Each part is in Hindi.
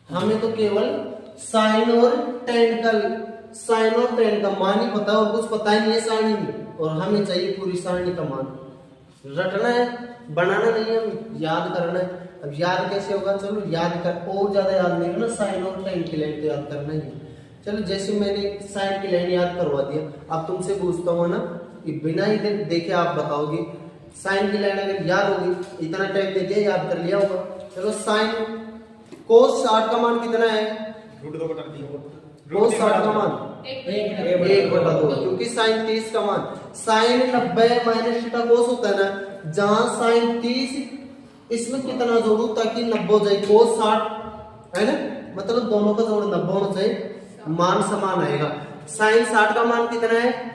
हमें तो केवल साइन और टेन का मान ही पता है और कुछ पता ही नहीं है सारणी में, और हमें चाहिए पूरी सारणी का मान। रटना है, बनाना नहीं है, याद करना है। अब याद कैसे होगा, चलो याद कर, और ज्यादा याद नहीं करना, साइन और टेन की लाइन तो याद करना ही है। चलो जैसे मैंने साइन की लाइन याद करवा दिया, अब तुमसे पूछता हूँ ना कि बिना ही देखे आप बताओगे साइन की लाइन अगर याद होगी, इतना टाइम दे दिया याद कर लिया होगा। चलो साइन कोस 60 का मान कितना है, कोस 60 का मान 1/2, क्योंकि साइन 30 का मान, साइन 90 माइनस थीटा कोस होता है ना, जहां साइन 30 इसमें कितना जोड़ू ताकि 90 हो जाए, कोस 60 है ना, मतलब दोनों का जोड़ 90 होना चाहिए, मान समान आएगा। साइन 60 का मान कितना है,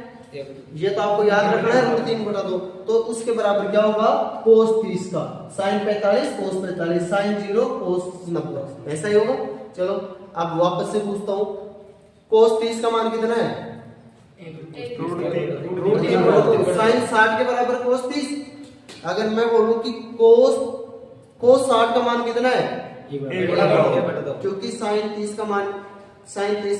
ये तो आपको याद रखना है, √3/2, तो उसके बराबर क्या होगा, कोस 30 का, साइन 45 कोस 45, साइन 0 कोस 90, ऐसा ही होगा। चलो अब वापस से पूछता हूँ, कोस 30 का मान कितना है, √3/2, साइन 60 के बराबर कोस 30। अगर मैं बोलूं कि कोस 60 का मान कितना है, क्योंकि साइन 30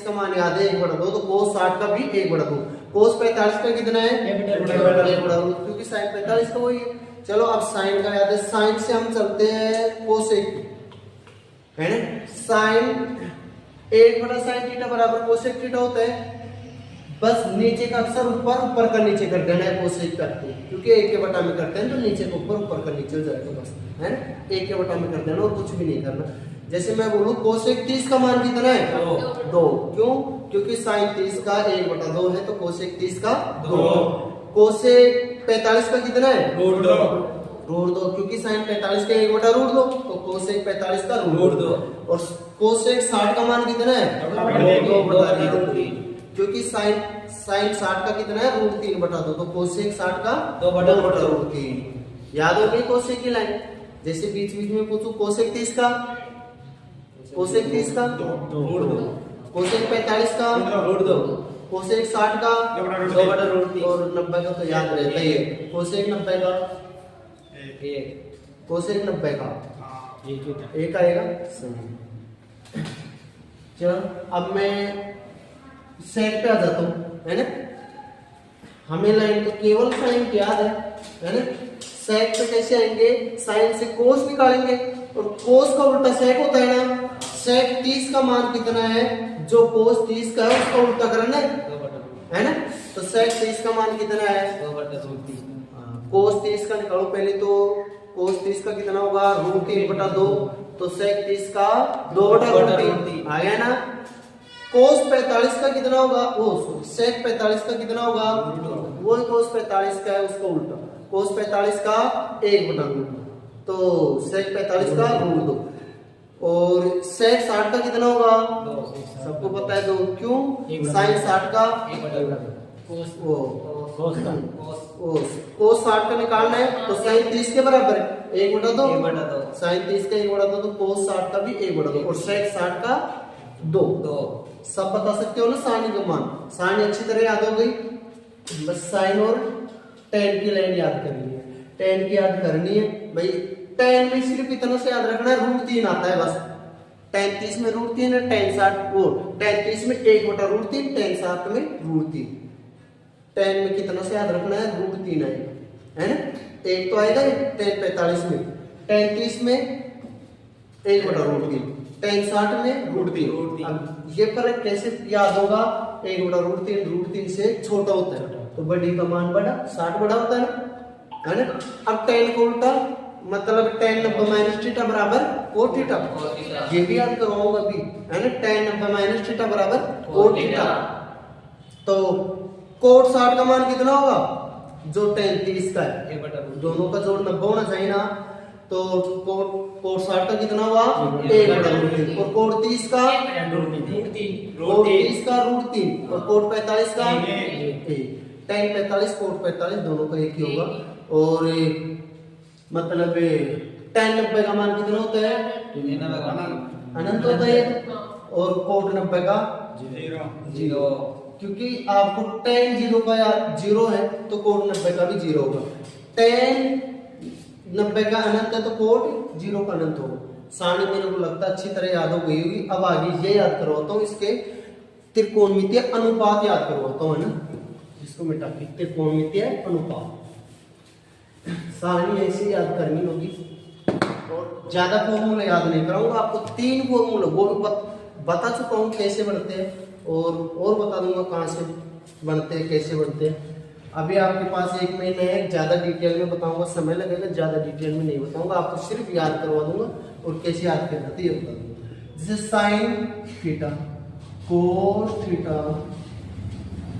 का मान याद है 1/2, तो कोस 60 का भी 1/2, कोस 45 का कितना है 1/2, क्योंकि साइन 45 का वही है। चलो अब साइन का याद है, साइन से हम चलते हैं कोसेक है ना, साइन 1/sin थीटा बराबर कोसेक थीटा होता है, बस नीचे का अक्सर ऊपर, ऊपर का नीचे कर देना है कोसेक करते हैं, क्योंकि 1 के बटा में करते हैं तो नीचे को ऊपर, ऊपर का नीचे हो जाएगा बस, है ना, 1 के बटा में कर देना और कुछ भी नहीं करना। जैसे मैं बोलूं कोसेक 30 का मान कितना है, 2, क्यों, क्योंकि साइन 30 का 1/2 है, तो कोसेक 30 का 2, कोसेक 45 का कितना है, √2, क्योंकि साइन 45 का 1/2, तो कोसेक 45 का √2, और कोसेक 60 का मान कितना है, √2/3, क्योंकि साइन 60 का कितना है, √3/2, तो कोसेक 60 का 2/3। याद हो गई कोसेक की लाइन। जैसे बीच बीच में पूछूं कोसेक 30 का, कोसेक 30 का कोसेक 45 का कोसेक 60 का 2/3, और 90 का तो याद रहता ही है, कोसेक 90 का कोसेक 90 का एक आएगा। सही, चलो अब मैं सेक पे आ जाता हूँ, है ना, हमें लाइन तो केवल साइन की याद है ना, सेक पे कैसे आएंगे, साइन से कोस निकालेंगे, और कोस का उल्टा सेक होता है ना, सेक 30 का मान कितना है, जो कोस 30 का है उसका उल्टा करना है ना, तो सेक 30 का मान कितना है, कोस 30 का निकालो पहले, तो कोस 30 का कितना होगा, √3/2, तो सेक 30 का 2/3 आ गया ना। कोस 45 का कितना होगा, सेक 45 का कितना होगा, वो कोस 45 का है उसका उल्टा, कोस 45 का 1/2, तो सेक 45 का √2, और सेक 60 का कितना होगा, सबको पता है 2, क्यों, साइन 60 का कोस 60 का निकालना है, तो साइन 30 के बराबर है 1/2, साइन 30 का 1/2, तो कोस 60 का भी 1/2, और सेक 60 का 2। सब बता सकते हो ना सारणी का मान, सारणी अच्छी तरह याद हो गई, बस साइन और टेन की लाइन याद करनी है, टेन की याद करनी है भाई। टेन में सिर्फ इतना से याद रखना है, √3 आता है बस, टेन 30 में √3 है, टेन 60 वो टेन 30 में 1/√3, टेन 60 में √3, टेन में कितना से याद रखना है, √3 आएगा, है ना, एक तो आएगा टेन 45 में, टेन 30 में 1/√3, टेन 60 में √3। अब ये फर्क कैसे याद होगा, 1/√3 √3 से छोटा होता है, तो बड़ी का मान बड़ा, 60 बड़ा होता है ना। अब टेन को उल्टा, मतलब टेन 90 माइनस थीटा बराबर कोट थीटा, ये भी याद करवाऊंगा अभी, है ना, टेन 90 माइनस थीटा बराबर कोट थीटा, तो कोट 60 का मान कितना होगा, जो टेन 30 का है, दोनों का जोड़ 90 होना चाहिए ना, तो कोट 60 का कितना हुआ 1/√3, और कोट 30 का √3, और कोट 45 का 1, टेन 45 कोट 45 दोनों का एक ही होगा, और मतलब टेन 90 का मान कितना होता है, अनंत होता है, और कोट 90 का 0, क्योंकि आपको टेन 0 का 0 है, तो कोट 90 का भी 0 होगा, टेन 90 का अनंत है तो कोट 0 का अनंत होगा, सारणी मेरे को लगता है अच्छी तरह याद हो गई होगी। अब आगे ये याद करवाता हूँ, इसके त्रिकोणमितीय अनुपात याद करवाता हूँ, है ना, इसको मिटा के त्रिकोणमितीय अनुपात सारणी ऐसे याद करनी होगी। और ज्यादा फॉर्मूला याद नहीं कराऊंगा आपको, 3 फॉर्मूला वो बता चुका हूँ कैसे बनते हैं, और बता दूंगा कहाँ से बनते हैं, कैसे बनते हैं। अभी आपके पास 1 महीना है, ज्यादा डिटेल में बताऊंगा, समय लगेगा, ज्यादा डिटेल में नहीं बताऊंगा, आपको सिर्फ याद करवा दूंगा और कैसे याद करना था ये बता दूंगा। जैसे sine theta, cos theta,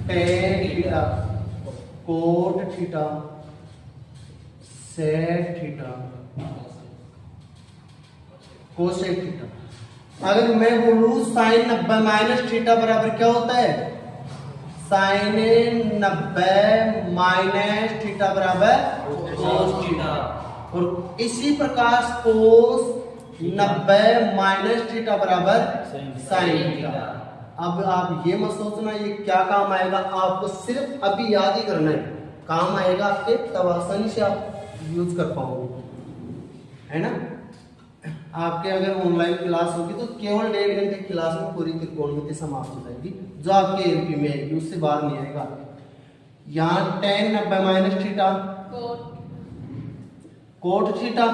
tan theta, cot theta, sec theta, cosec theta. अगर मैं बोलूं साइन 90 माइनस थीटा बराबर क्या होता है, साइन 90 माइनस थीटा बराबर कोस थीटा, और इसी प्रकार कोस 90 माइनस थीटा बराबर साइन थीटा। अब आप ये मत सोचना ये क्या काम आएगा, आपको सिर्फ अभी याद ही करना है, काम आएगा आपके, तब आसानी से आप यूज कर पाओगे, है ना। आपके अगर ऑनलाइन क्लास होगी तो केवल 1.5 घंटे की क्लास में पूरी त्रिकोणमिति समाप्त हो जाएगी, जो आपके एलपी में है, उससे बाहर नहीं आएगा। यहाँ tan 90 minus theta cot theta,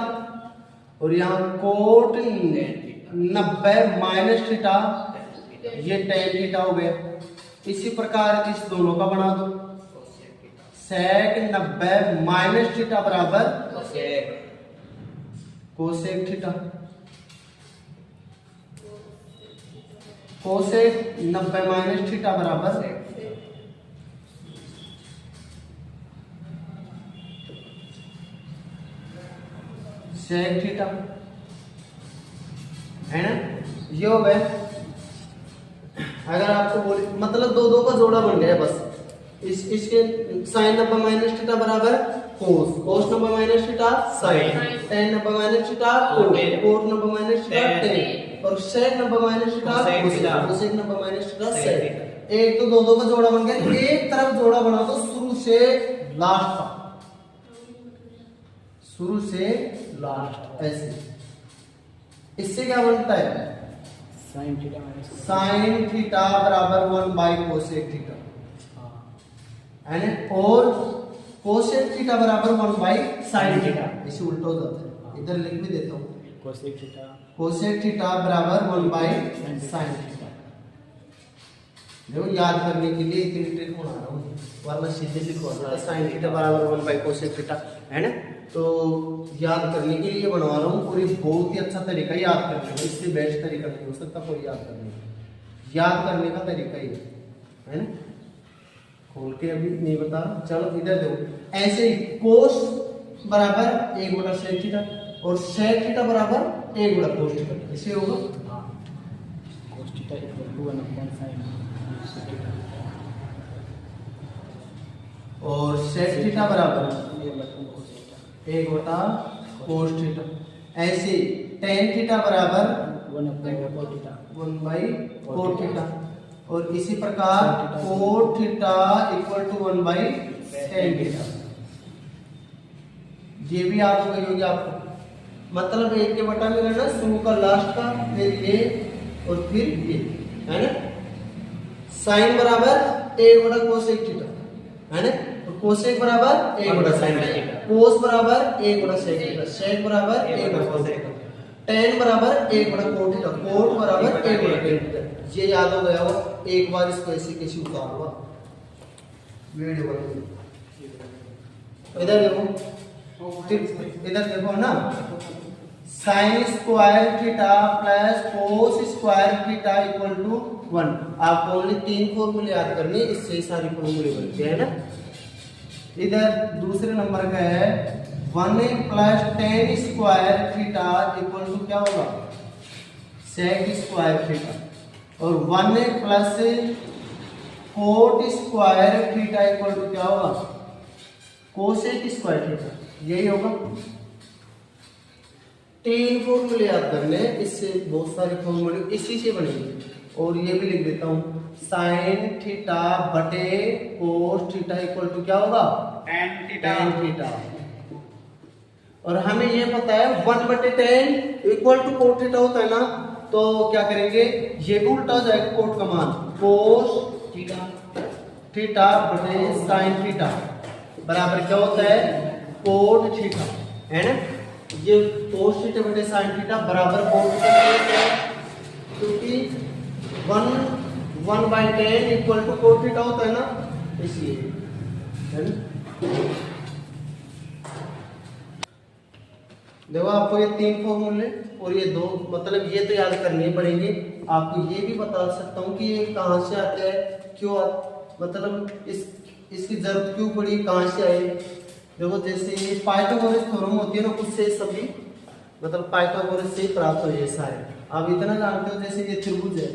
और यहाँ कोट 90 माइनस थीटा, ये tan थीटा हो गया। इसी प्रकार इस दोनों का बना दो, sec 90 माइनस थीटा बराबर cosec theta, cosec 90 minus theta बराबर सेक थीटा, है ना। ये हो गए। अगर आपको बोले मतलब दो का जोड़ा बन गया बस, इसके साइन 90 माइनस थीटा बराबर cos, cos 90 minus theta sine, tan 90 minus theta cot, cot 90 minus theta tan, और sec 90 minus theta cosec 90 minus theta sec. एक तो दो का जोड़ा बन गया। एक तरफ जोड़ा बना दो शुरू से लास्ट तक, शुरू से लास्ट ऐसे। इससे क्या बनता है, साइन थीटा बराबर 1 कोसेक थीटा, है ना, और कोसेक थीटा बराबर 1 साइन थीटा। इसे उल्टा हो जाता है, इधर लिख भी देता हूँ, कोसेक थीटा बराबर 1 साइन थीटा। देखो याद करने के लिए इतनी ट्रिक बना रहा हूँ, वरना सीधे लिखवा साइन थीटा बराबर 1 कोसेक थीटा, है ना। तो याद करने के लिए बनवा रहा हूँ, पूरी बहुत ही अच्छा तरीका याद करने का, इससे बेस्ट तरीका नहीं हो सकता कोई याद करने का। याद करने का तरीका ही है ना, खोल के अभी नहीं बता। चलो इधर देखो, ऐसे ही कोस बराबर 1 सेक थीटा, और सेक थीटा बराबर 1 कोस थीटा, इसे होगा cos theta equal to 1 sine theta, और सेक थीटा बराबर 1 कोस थीटा। ऐसे tan थीटा बराबर 1 कोट थीटा, और इसी प्रकार cot theta equal to 1 tan theta. ये भी याद हो गई होगी आपको, मतलब 1 के बटा में करना, शुरू का लास्ट का, फिर ये और फिर ये, है ना। साइन बराबर 1 कोसेक थीटा, है ना, और कोसेक बराबर 1 साइन थीटा, कोस बराबर 1 सेक थीटा, सेक बराबर 1 कोस थीटा, tan बराबर 1 कोट थीटा, कोट बराबर 1 tan थीटा। ये याद हो गया होगा। एक बार इसको ऐसे कैसे उतार हुआ वीडियो बना, इधर देखो, इधर देखो ना, sine square theta plus cos square theta equal to 1। आपको ओनली 3 फॉर्मूले याद करने, इससे सारी फॉर्मूले बनते हैं ना। इधर दूसरे नंबर का है 1 plus tan square theta equal to क्या होगा, सेक स्क्वायर थीटा, और 1 plus cot square theta equal to क्या होगा, कोसेक स्क्वायर थीटा। यही होगा। 3 फॉर्मूले याद करने, इससे बहुत सारे फॉर्मूले इसी से बनेंगे। और ये भी लिख देता हूं, साइन थीटा बटे कोस थीटा इक्वल टू क्या होगा, tan थीटा। और हमें ये पता है 1/10 इक्वल टू कोट थीटा होता है ना, तो क्या करेंगे, ये भी उल्टा हो जाएगा कोट का मान, कोस थीटा बटे साइन थीटा बराबर क्या होता है, कोट थीटा, है ना। ये कोस थीटा बटे साइन थीटा बराबर कोट थीटा होता है, क्योंकि 1/10 इक्वल टू कोट थीटा होता है ना, इसलिए, है ना। देखो आपको ये 3 फॉर्मूले और ये 2, मतलब ये तो याद करने पड़ेंगे। आपको ये भी बता सकता हूँ कि ये कहाँ से आता है, क्यों मतलब इसकी जरूरत क्यों पड़ी, कहाँ से आए। देखो जैसे ये पाइथागोरस थ्योरम होती है ना, उससे सभी मतलब पाइथागोरस से ही प्राप्त हो ये सारे। आप इतना जानते हो, जैसे ये त्रिभुज है,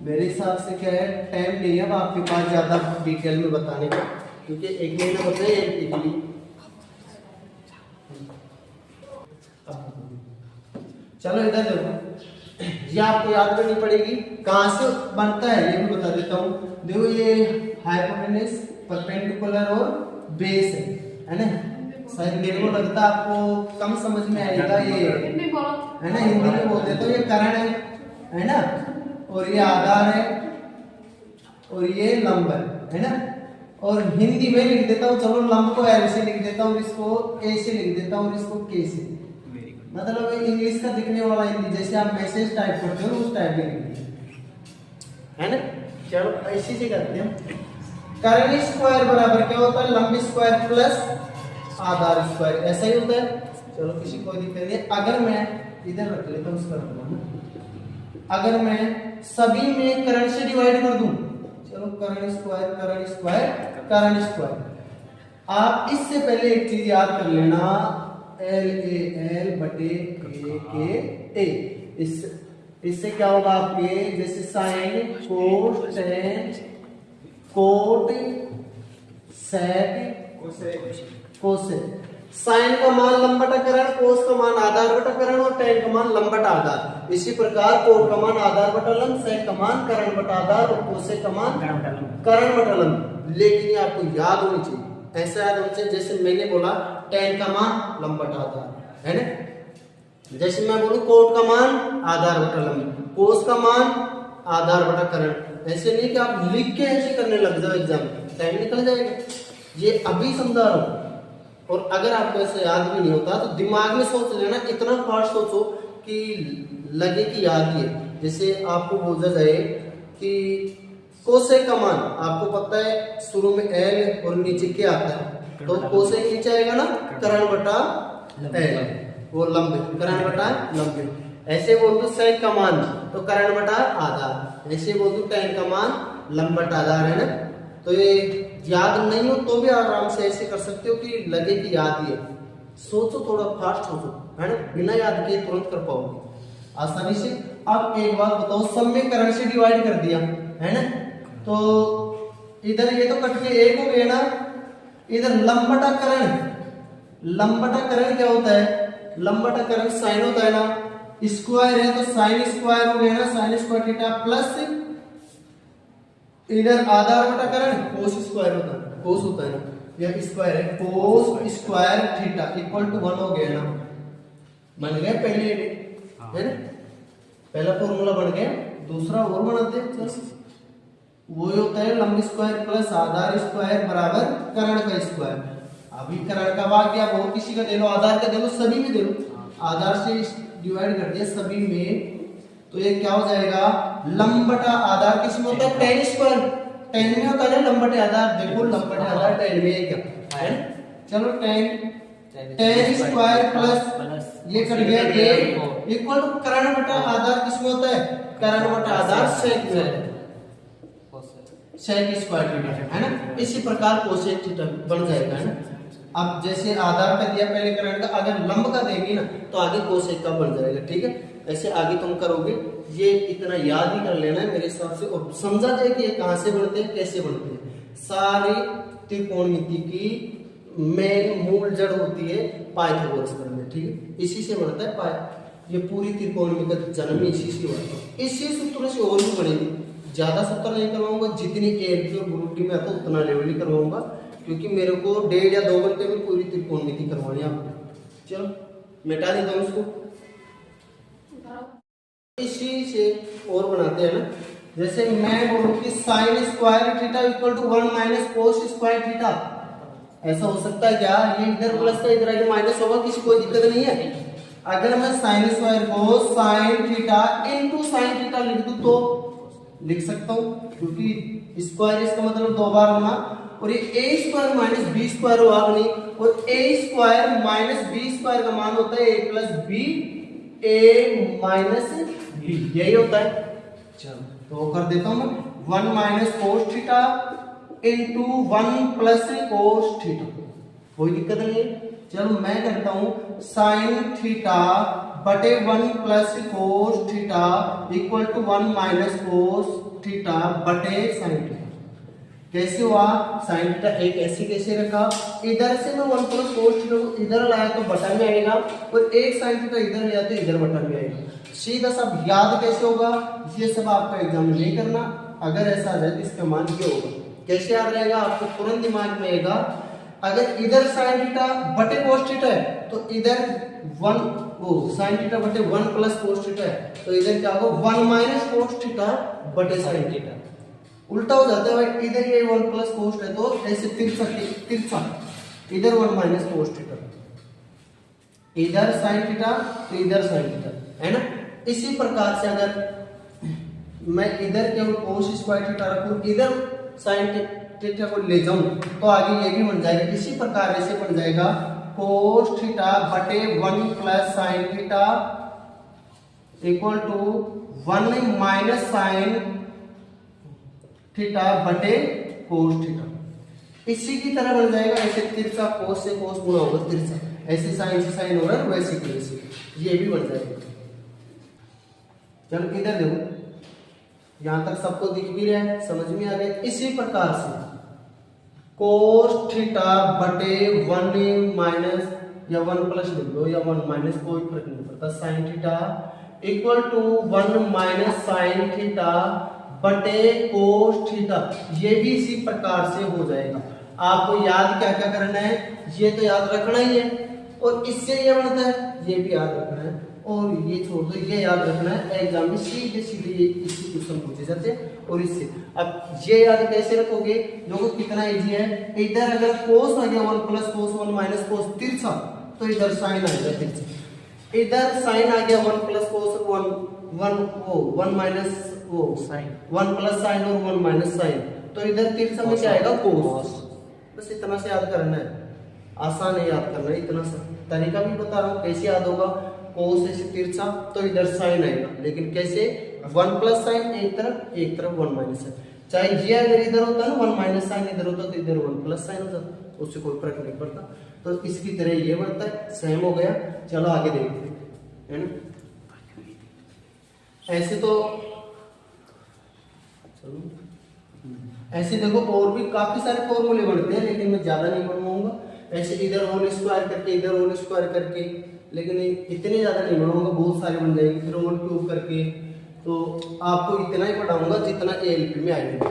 मेरे हिसाब से क्या है, टाइम नहीं है अब आपके पास ज्यादा डिटेल में बताने का, क्योंकि एक महीना बताए एक लिए। चलो इधर देखो, ये आपको याद करनी पड़ेगी, कहां से बनता है ये भी बता देता हूँ। देखो ये हाइपोटेनस, परपेंडिकुलर और बेस है ना। शायद मेरे को लगता है आपको कम समझ में आएगा, ये है ना, हिंदी में बोल देते हो, ये कर्ण है ना, और ये आधार है और ये लंब है ना। और हिंदी में लिख देता हूँ, चलो लंब को एल से लिख देता हूँ, इसको ए से लिख देता हूँ और इसको के से, मतलब इंग्लिश का दिखने वाला हिंदी, जैसे आप मैसेज टाइप करते हो उस टाइप में लिखिए, है ना। चलो ऐसे से करते हैं। कर्ण स्क्वायर बराबर क्या होता है, लंब स्क्वायर प्लस आधार स्क्वायर, ऐसा ही होता है। चलो किसी को दिक्कत नहीं। अगर मैं इधर रख लेता हूँ उसका, अगर मैं सभी में कर्ण से डिवाइड कर दूं, चलो कर्ण स्क्वायर कर्ण स्क्वायर कर्ण स्क्वायर, आप इससे पहले एक चीज याद कर लेना, एल ए एल बटे ए के ए। इससे क्या होगा आपके, जैसे sine cot tan cot sec cosec. Sine का मान लंब बटा कर्ण, कोस का मान आधार बटा कर्ण और टेन का मान लंब बटा आधार। इसी प्रकार कोट का मान आधार बटा लंब, सेक का मान कर्ण बटा आधार और कोसेक का मान कर्ण बटा लंब। लेकिन ये आपको याद होनी चाहिए, ऐसा याद होना चाहिए जैसे मैंने बोला टेन का मान लंब बटा आधार, है ना। जैसे मैं बोलूं कोट का मान आधार बटा लंब, कोस का मान आधार बटा कर्ण। ऐसे नहीं कि आप लिख के ऐसे करने लग जाओ, एग्जाम टाइम निकल जाएगा। ये अभी समझा रहा हूं, और अगर आपको ऐसे याद भी नहीं होता तो दिमाग में सोच लेना, इतना फास्ट सोचो कि लगे कि याद ही है। जैसे आपको बोला जाए कि कोसेक का मान, आपको पता है शुरू में एल और नीचे क्या आता है, तो कोसेक नीचे आएगा ना, कर्ण बटा एल, वो लंब, कर्ण बटा लंब। ऐसे बोल दो सेक का मान तो कर्ण बटा आधार, ऐसे बोल दो टेन का मान लंब बटा आधार, है ना। तो ये याद नहीं हो तो भी आराम से ऐसे कर सकते हो कि लगे कि याद ही है। सोचो, थोड़ा फास्ट सोचो, है ना, बिना याद किए तुरंत कर पाओगे आसानी से। अब एक बात बताओ, सब में कर्ण से डिवाइड कर दिया, है ना, तो इधर ये तो कट के एक हो गया ना, इधर लंब बटा कर्ण, लंब बटा कर्ण क्या होता है, लंब बटा कर्ण साइन होता है ना, स्क्वायर है तो साइन स्क्वायर हो गया ना, साइन स्क्वायर थीटा प्लस इधर आधार बटा कर्ण कोस स्क्वायर होता है, कोस होता है ना, यह स्क्वायर है, cos square theta equal to 1 हो गया ना, बन गया पहले, है ना, पहला फॉर्मूला बन गया। दूसरा और बनाते हैं, चलो वो होता है लंब स्क्वायर प्लस आधार स्क्वायर बराबर कर्ण का स्क्वायर। अभी कर्ण का भाग क्या, बहुत किसी का दे लो, आधार का दे लो, सभी में दे लो, आधार से डिवाइड कर दिया सभी में, तो ये क्या हो जाएगा, लंब बटा आधार किसमें होता है, टेन स्क्वायर, टेन में होता है लंब बटे आधार, देखो लंब बटे आधार टेन में क्या है, चलो टेन स्क्वायर प्लस ये कर गया ए इक्वल टू कर्ण बटा आधार किसमें होता है, कर्ण बटा आधार सेक में होता है, सेक स्क्वायर थीटा, है ना। इसी प्रकार कोसेक थीटा बन जाएगा, है ना। अब जैसे आधार का दिया पहले कर्ण का, अगर लंब का देंगे ना तो आगे कोसेक का बन जाएगा, ठीक है। ऐसे आगे तुम करोगे, ये इतना याद ही कर लेना है मेरे हिसाब से, और समझा जाए कि ये कहां से बनते हैं, कैसे बनते हैं। सारी त्रिकोणमिति की मेन मूल जड़ होती है पाइथागोरस प्रमेय, ठीक है, इसी से बनता है ये पूरी त्रिकोणमिति का जन्म इसी से हुआ है। इसी सूत्र से और भी बनेगी, ज्यादा सूत्र नहीं करवाऊंगा, जितनी एएलपी और ग्रुप डी में आता उतना लेवल ही करवाऊंगा, क्योंकि मेरे को 1.5 या 2 घंटे में पूरी त्रिकोणमिति करवानी है आपको। चलो मिटा देता हूँ इसको। इसी से और बनाते हैं ना, जैसे मैं बोलूं कि sine square theta equal to 1 minus cos square theta, ऐसा हो सकता है क्या? ये इधर प्लस का इधर आगे माइनस होगा, किसी कोई दिक्कत नहीं है। अगर मैं साइन स्क्वायर को sign theta into sine theta लिख दूं तो लिख सकता हूं, क्योंकि स्क्वायर इसका मतलब 2 बार होना, और ये ए स्क्वायर माइनस बी स्क्वायर होगा नहीं, और ए स्क्वायर माइनस बी स्क्वायर का मान होता है ए plus B A minus B, यही होता है। चलो तो कर देता हूं मैं 1 minus cos theta into 1 plus cos theta, कोई दिक्कत नहीं है। चलो मैं करता हूं साइन थीटा बटे 1 plus cos theta equal to 1 minus cos theta बटे साइन थीटा। कैसे हुआ? साइन थीटा एक ऐसे कैसे रखा, इधर से मैं 1 प्लस कोस थीटा इधर लाया तो बटा में आएगा, और एक साइन थीटा इधर लिया तो इधर बटा में आएगा। सीधा सब याद कैसे होगा, ये सब आपका एग्जाम में नहीं करना। अगर ऐसा आ जाए तो इसका मान ये होगा, कैसे याद रहेगा आपको तुरंत दिमाग में आएगा। अगर इधर साइन थीटा बटे कोस थीटा है तो इधर 1 वो साइन थीटा बटे 1 प्लस कोस थीटा है, तो इधर क्या होगा 1 माइनस कोस थीटा बटे साइन थीटा। उल्टा हो जाता है भाई, इधर ये 1 प्लस कोस है तो ऐसे तिरछा इधर 1 माइनस कोस थीटा, इधर साइन थीटा तो इधर साइन थीटा, है ना। इसी प्रकार से अगर मैं इधर केवल कोस स्क्वायर थीटा रखूं, इधर साइन थीटा को ले जाऊं तो आगे ये भी बन जाएगा। इसी प्रकार ऐसे बन जाएगा कोस थीटा बटे 1 plus sine theta equal to 1 minus sine theta बटे कोस थीटा। इसी की तरह बन जाएगा, ऐसे तिरछा कोस से कोस गुणा होगा तिरछा, ऐसे साइन से साइन होगा, वैसे की वैसे ये भी बन जाएगा। चलो इधर देखो, यहां तक सबको दिख भी रहा है, समझ में आ गया। इसी प्रकार से कोस थीटा बटे 1 माइनस या 1 प्लस लिख लो या 1 माइनस, कोई फर्क नहीं पड़ता, sine theta equal to 1 minus sine theta बटे कोस थीटा। ये भी इसी प्रकार से हो जाएगा। आपको याद क्या क्या करना है, ये तो याद रखना ही है, और इससे ये बनता है, ये भी याद रखना है, और ये छोड़ दो, ये याद रखना है। एग्जाम में सीधे सीधे ये इसी क्वेश्चन पूछे जाते हैं। और इससे अब ये याद कैसे रखोगे, जो कितना इजी है। इधर अगर कोस आ गया 1 प्लस कोस 1 माइनस कोस तिरछा, तो इधर साइन आ गया तिरछा। इधर साइन आ गया 1 प्लस कोस 1 माइनस वो साइन 1 प्लस साइन और 1 माइनस साइन, तो इधर तिरछा में क्या आएगा कोस। बस इतना से याद करना है, आसान है याद करना है। इतना सा तरीका भी बता रहा हूँ कैसे याद होगा। कोस ऐसे तिरछा तो इधर साइन आएगा, लेकिन कैसे 1 प्लस साइन एक तरफ 1 माइनस साइन। चाहे ये अगर इधर होता है ना 1 माइनस साइन इधर होता तो इधर 1 प्लस साइन हो जाता, उससे कोई फर्क नहीं पड़ता। तो इसकी तरह ये बनता है, सेम हो गया। चलो आगे देखते हैं, है ना। ऐसे तो ऐसे देखो और भी काफी सारे फॉर्मूले बनते हैं, लेकिन मैं ज्यादा नहीं बनवाऊंगा। ऐसे इधर होल स्क्वायर करके, इधर होल स्क्वायर करके, लेकिन इतने ज्यादा नहीं बनाऊंगा, बहुत सारे बन जाएंगे। फिर होल क्यूब करके, तो आपको इतना ही पढ़ाऊंगा जितना एएलपी में आएगा।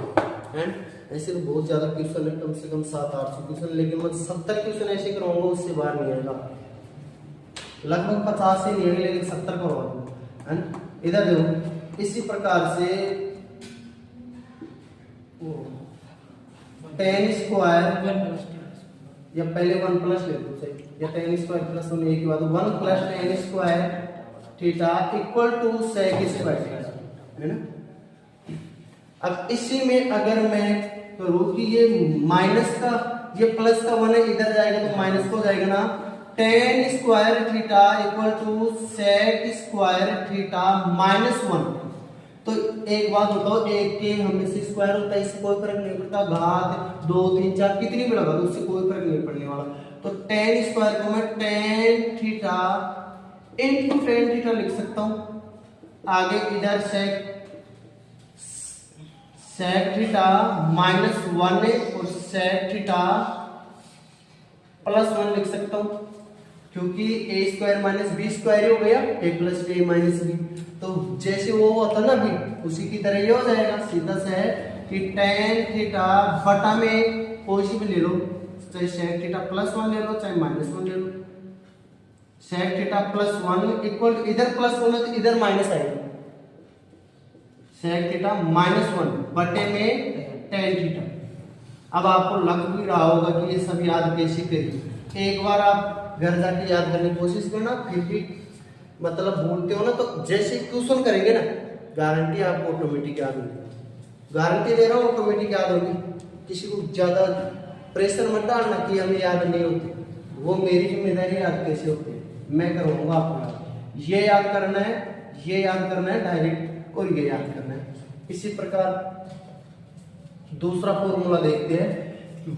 एंड ऐसे तो बहुत ज्यादा क्वेश्चन है, कम से कम 700-800 क्वेश्चन, लेकिन मैं 70 क्वेश्चन ऐसे कराऊंगा, उससे बाहर नहीं आएगा। लगभग 50 से नहीं आएगा, लेकिन 70 करवा दूंगा। एंड इधर देखो, इसी प्रकार से 10 स्क्वायर या पहले 1 प्लस ले लो सही, या 10 स्क्वायर प्लस 1 के बाद 1 plus 10 square theta equal to sec square theta, है ना। अब इसी में अगर मैं करूं कि ये माइनस का, ये प्लस का 1 है, इधर जाएगा तो माइनस को जाएगा ना। 10 square theta equal to sec square theta minus 1। तो एक बात बताओ, एक के हमेशा स्क्वायर होता है, इससे कोई फर्क नहीं पड़ता। घात 2 3 4 कितनी भी लगा दो, उससे कोई फर्क नहीं पड़ने वाला। तो 10 स्क्वायर को मैं tan theta into tan theta लिख सकता हूं। आगे इधर sec थीटा माइनस 1 है, और sec थीटा प्लस 1 लिख सकता हूं, क्योंकि a square minus B square हो गया, a plus a minus B. तो जैसे वो होता ना भी, उसी की तरह ये हो जाएगा। सीधा से है कि tan थीटा बटा में कोई सी भी ले लो, चाहे sec थीटा +1 ले लो चाहे -1 ले लो। sec थीटा +1 इक्वल इधर +1 है तो इधर माइनस आएगा, sec थीटा -1 बटे में tan थीटा। अब आपको लग भी रहा होगा कि ये सब याद कैसे करें। एक बार आप घर जाके याद करने की कोशिश करना, फिर भी मतलब भूलते हो ना तो जैसे ट्यूशन करेंगे ना, गारंटी आपको ऑटोमेटिक याद होगी, गारंटी दे रहा हूँ ऑटोमेटिक याद होगी। किसी को ज्यादा प्रेशर मत डालना कि हमें याद नहीं होते, वो मेरी जिम्मेदारी याद कैसे होते हैं, मैं करवाऊंगा आपको। ये याद करना है, ये याद करना है डायरेक्ट, और ये याद करना है। इसी प्रकार दूसरा फॉर्मूला देखते हैं।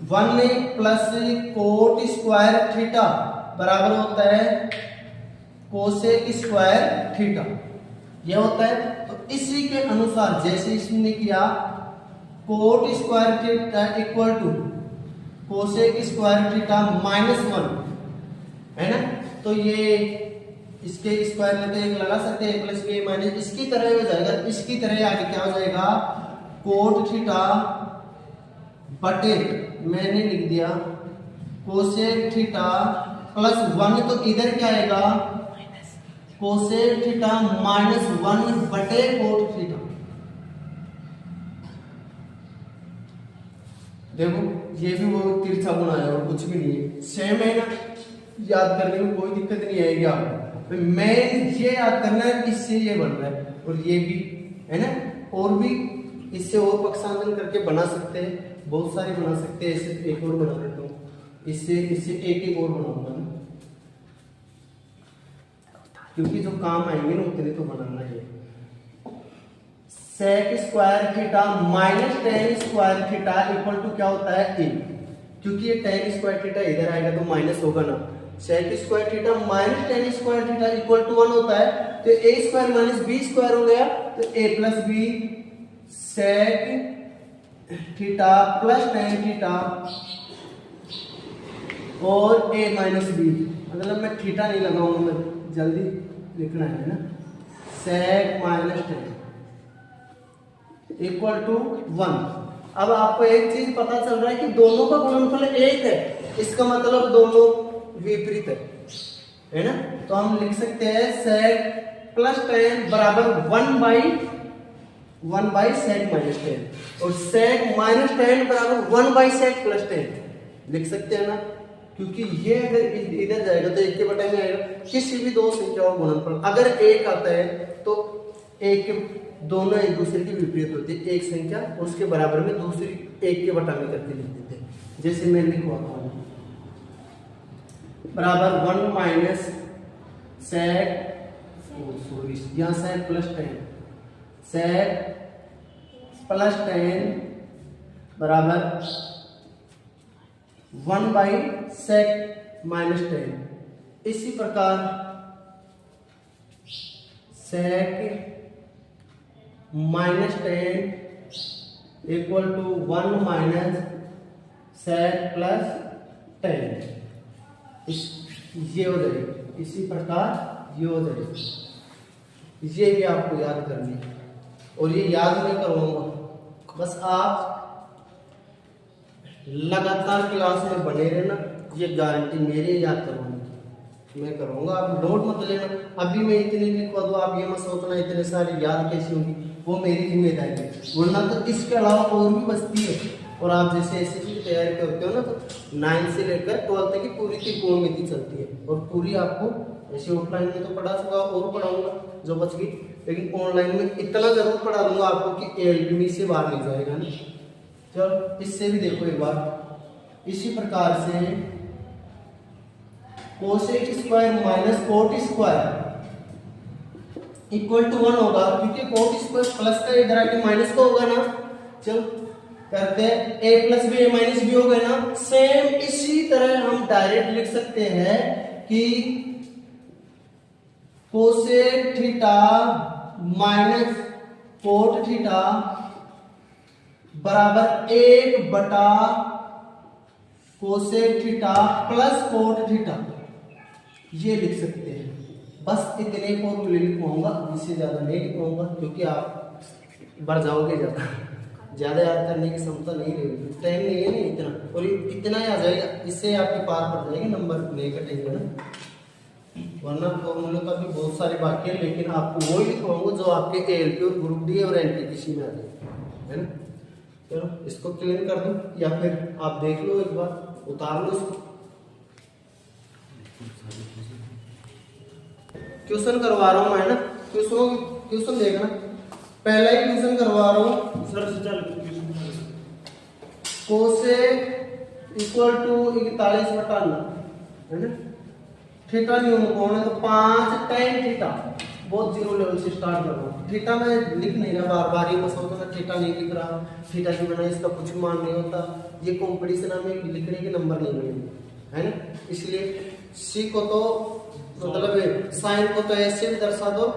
1 प्लस कोट स्क्वायर थीटा बराबर होता है कोसेक स्क्वायर थीटा, यह होता है। तो इसी के अनुसार जैसे इसने किया cot square theta equal to cosec square theta -1 है ना, तो ये इसके स्क्वायर में तो एक लगा सकते हैं प्लस के माइनस, इसकी तरह हो जाएगा, इसकी तरह आगे क्या हो जाएगा कोट थीटा बटे मैंने लिख दिया कोसेक थीटा +1, तो इधर क्या आएगा कोसेक थीटा -1 बटे कोट थीटा। देखो ये भी वो तिरछा गुणा है और कुछ भी नहीं है, सेम है ना, याद करने में कोई दिक्कत नहीं आएगी आपको। मैं ये याद करना है, इससे ये बन रहा है और ये भी है ना, और भी इससे और पक्षांतरण करके बना सकते हैं, बहुत सारे बना सकते हैं। ऐसे एक और बना देता हूँ, इससे एक और बनाऊंगा ना, क्योंकि जो काम आएंगे ना उतने तो बनाना है। Sec square theta minus tan square theta equal to क्या होता है ए, क्योंकि ये टेन स्क्वायर थीटा इधर आएगा तो माइनस होगा ना। Sec square theta minus tan square theta equal to 1 होता है, तो A square minus B square हो गया, तो A plus B sec theta plus tan theta और ए माइनस बी, मतलब मैं थीटा नहीं लगाऊंगा, मैं जल्दी लिखना है ना, sec minus tan equal to 1। अब आपको एक चीज पता चल रहा है कि दोनों का गुणनफल 1 है, इसका मतलब दोनों विपरीत है ना, तो हम लिख सकते हैं सेक प्लस टेन बराबर 1 बाई सेक माइनस टेन, और सेक माइनस टेन बराबर 1 बाई सेक प्लस टेन लिख सकते हैं ना, क्योंकि ये अगर इधर जाएगा तो एक के बटे में आएगा। किसी भी दो संख्याओं का गुणनफल अगर एक आता है तो एक के दोनों एक दूसरे की विपरीत होती है, एक संख्या उसके बराबर में दूसरी एक के बटा में करके लिख देते हैं। जैसे मैं लिखवाता हूँ बराबर 1 माइनस सेक, सॉरी यहाँ sec plus tan, sec plus tan बराबर 1 बाई सेक माइनस टेन। इसी प्रकार sec minus tan equal to 1 minus sec plus tan, ये हो जाएगी। इसी प्रकार ये हो जाएगी, ये भी आपको याद करनी है और ये याद नहीं करवाऊंगा, बस आप लगातार क्लास में बने रहना, ये गारंटी मेरी याद करवाने की मैं करूँगा, आप लोड मत लेना। अभी मैं इतने लिखवा दूँ, आप ये मत सोचना इतने सारे याद कैसे होंगी, वो मेरी जिम्मेदारी है, वरना तो इसके अलावा और भी बचती है। और आप जैसे एसएससी की तैयारी करते हो ना, तो 9 से लेकर 12 तक की पूरी त्रिकोणमिति चलती है, और पूरी आपको ऐसे ऑफलाइन में तो पढ़ा चुका और पढ़ाऊंगा जो बच गई, लेकिन ऑनलाइन में इतना जरूर पढ़ा दूंगा आपको कि एलडीमी से बाहर नहीं जाएगा ना। चलो इससे भी देखो एक बार, इसी प्रकार से cosec square minus cot square equal to 1 होगा, क्योंकि कोट स्क्वायर प्लस का इधर आके माइनस का होगा ना। चलो करते हैं, a plus B a minus B हो गए ना। सेम इसी तरह हम डायरेक्ट लिख सकते हैं कि cosec theta minus cot theta बराबर 1 बटा cosec theta plus cot theta, ये लिख सकते हैं। बस इतने फॉर्मूले लिखवाऊंगा, इससे ज्यादा नहीं लिखवाऊंगा, क्योंकि आप बढ़ जाओगे ज्यादा। ज्यादा याद करने की क्षमता नहीं रहेगी, टाइम नहीं है नहीं इतना, और इतना ही आ जाएगा, इससे आपकी पार पड़ जाएगी, नंबर नहीं कटेंगे ना। वरना फॉर्मूले का भी बहुत सारे बाकी है, लेकिन आपको वही लिखवाऊंगा जो आपके एएलपी और ग्रुप डी और एनटीपीसी में आ जाए, है ना। चलो इसको क्लियर कर दूं, या फिर आप देख लो एक बार, उतार लो इसको। क्वेश्चन करवा रहा हूं मैं ना, क्वेश्चन देखना, पहला ही क्वेश्चन करवा रहा हूं सर। कोसेक इक्वल टू 41/9 है ना। थीटा न्यून कौन है, तो 5 tan थीटा, बहुत जीरो लेवल से स्टार्ट कर रहा हूँ। थीटा मैं लिख नहीं रहा, बार बार ये मत सोचो मैं थीटा नहीं लिख रहा, थीटा की बना इसका कुछ मान नहीं होता, ये कंपटीशन में लिखने के नंबर नहीं मिलेंगे, है ना। इसलिए सी को तो मतलब साइन को तो ऐसे भी दर्शा दो,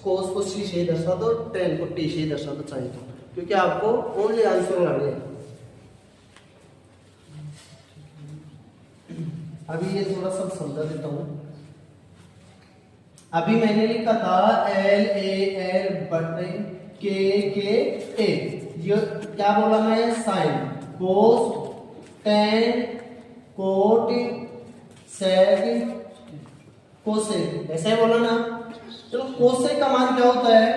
कोस को सी से ही दर्शा दो, टेन को टी से ही दर्शा दो चाहिए तो, क्योंकि आपको ओनली आंसर लाने हैं। अभी ये थोड़ा सा समझा देता हूं। अभी मैंने लिखा था एल ए एल बटे के ए, ये क्या बोला मैं, साइन, कोस, टेन, कोट, सेक, कोसेक, ऐसा ही बोला ना। तो कोसेक का मान क्या होता है,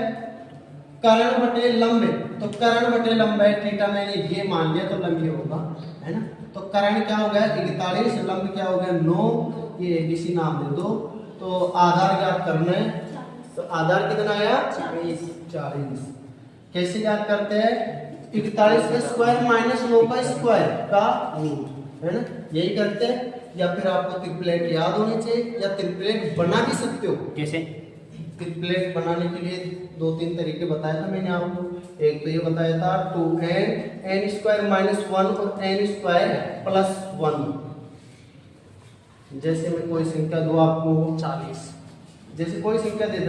कर्ण बटे लंबे, तो कर्ण बटे लंबे थीटा मैंने ये मान लिया तो लंबे होगा, है ना। तो कर्ण क्या हो गया 41, लंब क्या हो गया 9, ये एबीसी नाम दे दो। तो आधार ज्ञात करना है, तो आधार कितना आया 40। कैसे ज्ञात करते हैं, 41 का स्क्वायर माइनस 9 का स्क्वायर का रूट, है ना, यही करते हैं। या फिर आपको ट्रिपलेट याद होनी चाहिए, या ट्रिपलेट बना भी सकते हो। कैसे ट्रिपलेट बनाने के लिए 2-3 तरीके बताया था मैंने आपको। एक तो ये बताया था 2n स्क्वायर माइनस 1 और n स्क्वायर प्लस 1। जैसे मैं कोई संख्या दो आपको 40, जैसे कोई संख्या दे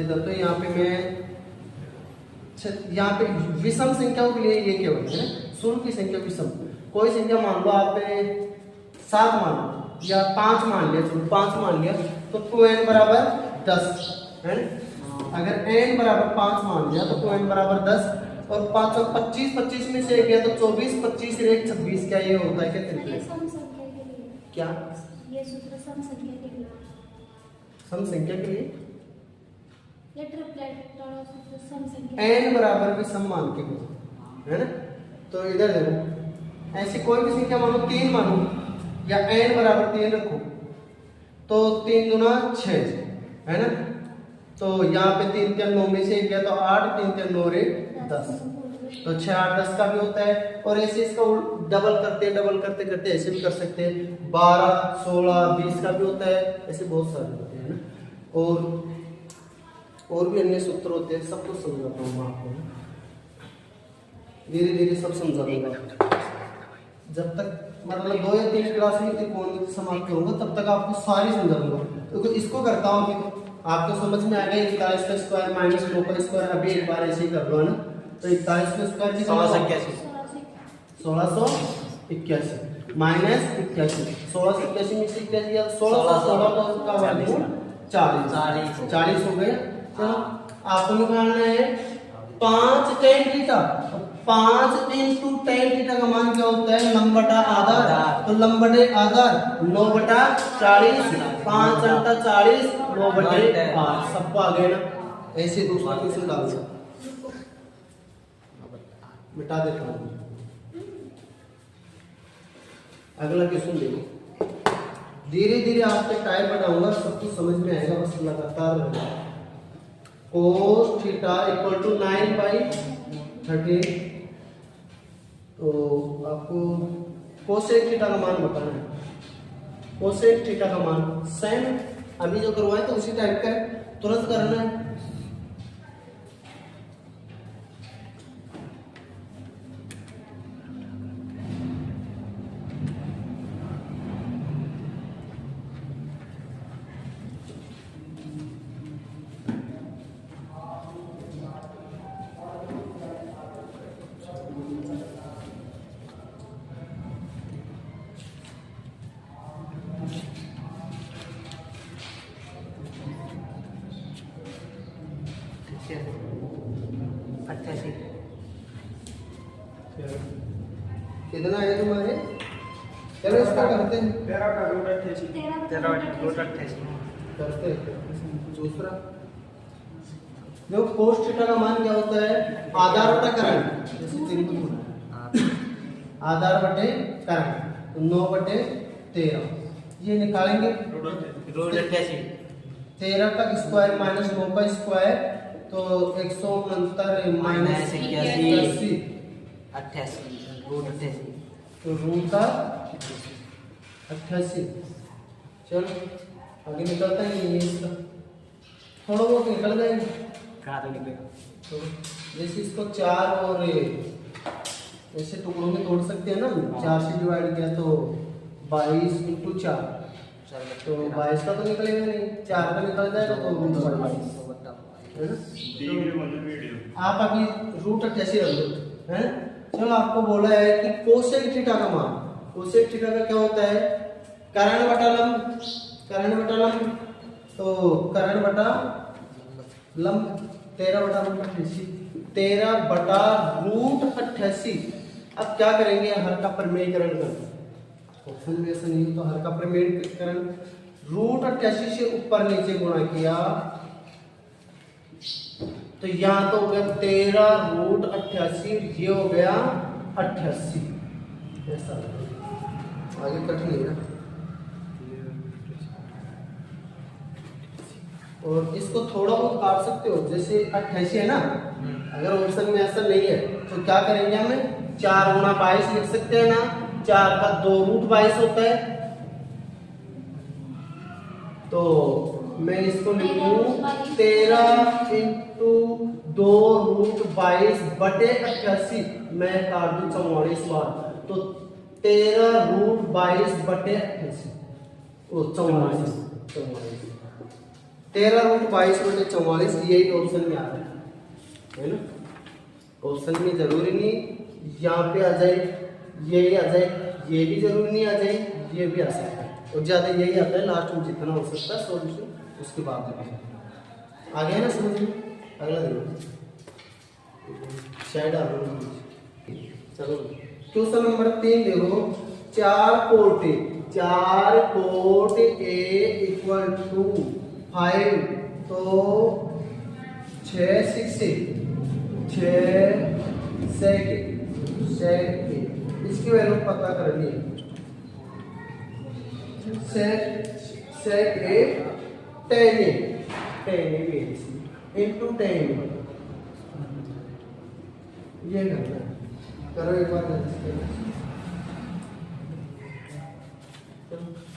दो तो यहाँ पे मैं यहाँ पे विषम संख्याओं के लिए ये क्या होता है, शुरू की संख्या विषम। कोई संख्या मान लो आप 7 मान लो या 5 मान लिया, चलो 5 मान लिया, तो 2n बराबर 10 है। अगर n बराबर 5 मान लिया तो 2n बराबर 10, और 5 और 25 में से गया तो 24, 25 और 1 26, क्या ये होता है क्या ट्रिपलेट? क्या ये सूत्र सम संख्या के लिए, सम संख्या के लिए ये ट्रिपलेट वाला सूत्र सम संख्या n बराबर भी सम मान के हो, है ना। तो इधर देखो, ऐसी कोई भी संख्या मानो 3 मानो, या n बराबर 3 रखो, तो 3 दूना 6, है ना। तो यहाँ पे 3 3 9 में से गया तो 8, 3 3 9 रे 10, तो 6 8 10 का भी होता है। और ऐसे इसका डबल करते करते ऐसे भी कर सकते हैं, 12 16 20 का भी होता है, ऐसे बहुत सारे होते हैं ना। और भी अन्य सूत्र होते हैं, सब कुछ समझाता हूँ मैं आपको, धीरे धीरे सब समझा दूंगा। जब तक मतलब 2 या 3 क्लास में त्रिकोण समाप्त करूंगा तब तक आपको सारी समझा दूंगा। तो इसको करता हूँ अभी, तो आपको समझ में आ गया 41 का स्क्वायर माइनस 9 का स्क्वायर। अभी एक बार ऐसे ही कर लो, है ना। तो 41 का स्क्वायर की 1681 माइनस 81, 1681 में से 81 या 16 का वर्गमूल 40 हो गए। चलो आपको निकालना है 5 tan theta, 5 into tan theta का मान क्या होता है, लंब बटा आधार, तो लंब बटे आधार 9 बटा 40, 5 अंटा 40, 9 बटे 8, सबको आ गया ना। ऐसे दूसरा क्वेश्चन डाल दो, मिटा देता हूँ। अगला क्वेश्चन देखो, धीरे धीरे आपके टाइम बढ़ाऊंगा, सब कुछ समझ में आएगा, बस लगातार रहना। cos थीटा इक्वल टू 9/13, तो आपको कोसेक थीटा का मान बताना है। कोसेक थीटा का मान सेम अभी जो करवाए तो उसी टाइप का तुरंत करना है। कितना है तुम्हारे? चलो इसका करते हैं। 13 का रूट 88 करते हैं। दूसरा जो कोस थीटा का मान क्या होता है? आधार बटा करण, जैसे 3 को आधार बटे करण, तो 9/13 ये निकालेंगे। रूट 88 13 का स्क्वायर माइनस 9 का स्क्वायर, तो 169 माइनस 81 तो रूट का 88। चलो आगे निकलता है ये इसका थोड़ा बहुत निकल जाएगा। कहाँ तक निकलेगा? तो जैसे इसको 4 और ऐसे टुकड़ों में तोड़ सकते हैं ना, 4 से डिवाइड किया तो 22 × 4, तो 22 का तो निकलेगा नहीं, 4 का निकल जाएगा तो रूट 22 है ना। तो आप अभी रूट 88 रख लो है। चलो आपको बोला है कि कोसेक थीटा का मान, कोसेक थीटा का क्या होता है? करण बटा लंब, करण बटा लंब, तो करण बटा लंब 13/√88, 13/√88। अब क्या करेंगे? हर का प्रमेयकरण करना, ऑप्शन में ऐसा नहीं तो हर का प्रमेयकरण, √88 से ऊपर नीचे गुणा किया तो यहाँ तो हो गया 13√88, ये हो गया 88। ऐसा आगे कठिन है ना। और इसको थोड़ा बहुत काट सकते हो, जैसे 88 है ना, अगर ऑप्शन में ऐसा नहीं है तो क्या करेंगे? हमें 4 × 22 लिख सकते हैं ना, 4 का 2 √22 होता है, तो मैं इसको लिखूं 13 × 2 √22/88, मैं काट दूं 44 बार, तो 13√22/88 ओ 44 13√22/44, यही ऑप्शन में आ रहा है ना। ऑप्शन में जरूरी नहीं यहाँ पे आ जाए, यही आ जाए, ये भी जरूरी नहीं आ जाए, ये भी आ सकता है, और ज्यादा यही आता है लास्ट में, जितना हो सकता है सॉल्यूशन उसके बाद में आ गया ना समझ में। अगला देखो शायद आ रहा। चलो क्वेश्चन नंबर 3 देखो, 4 कोट A = 5, तो 6 sec इसकी वैल्यू पता करनी है। sec A tan A into tan ये करना, करो एक बार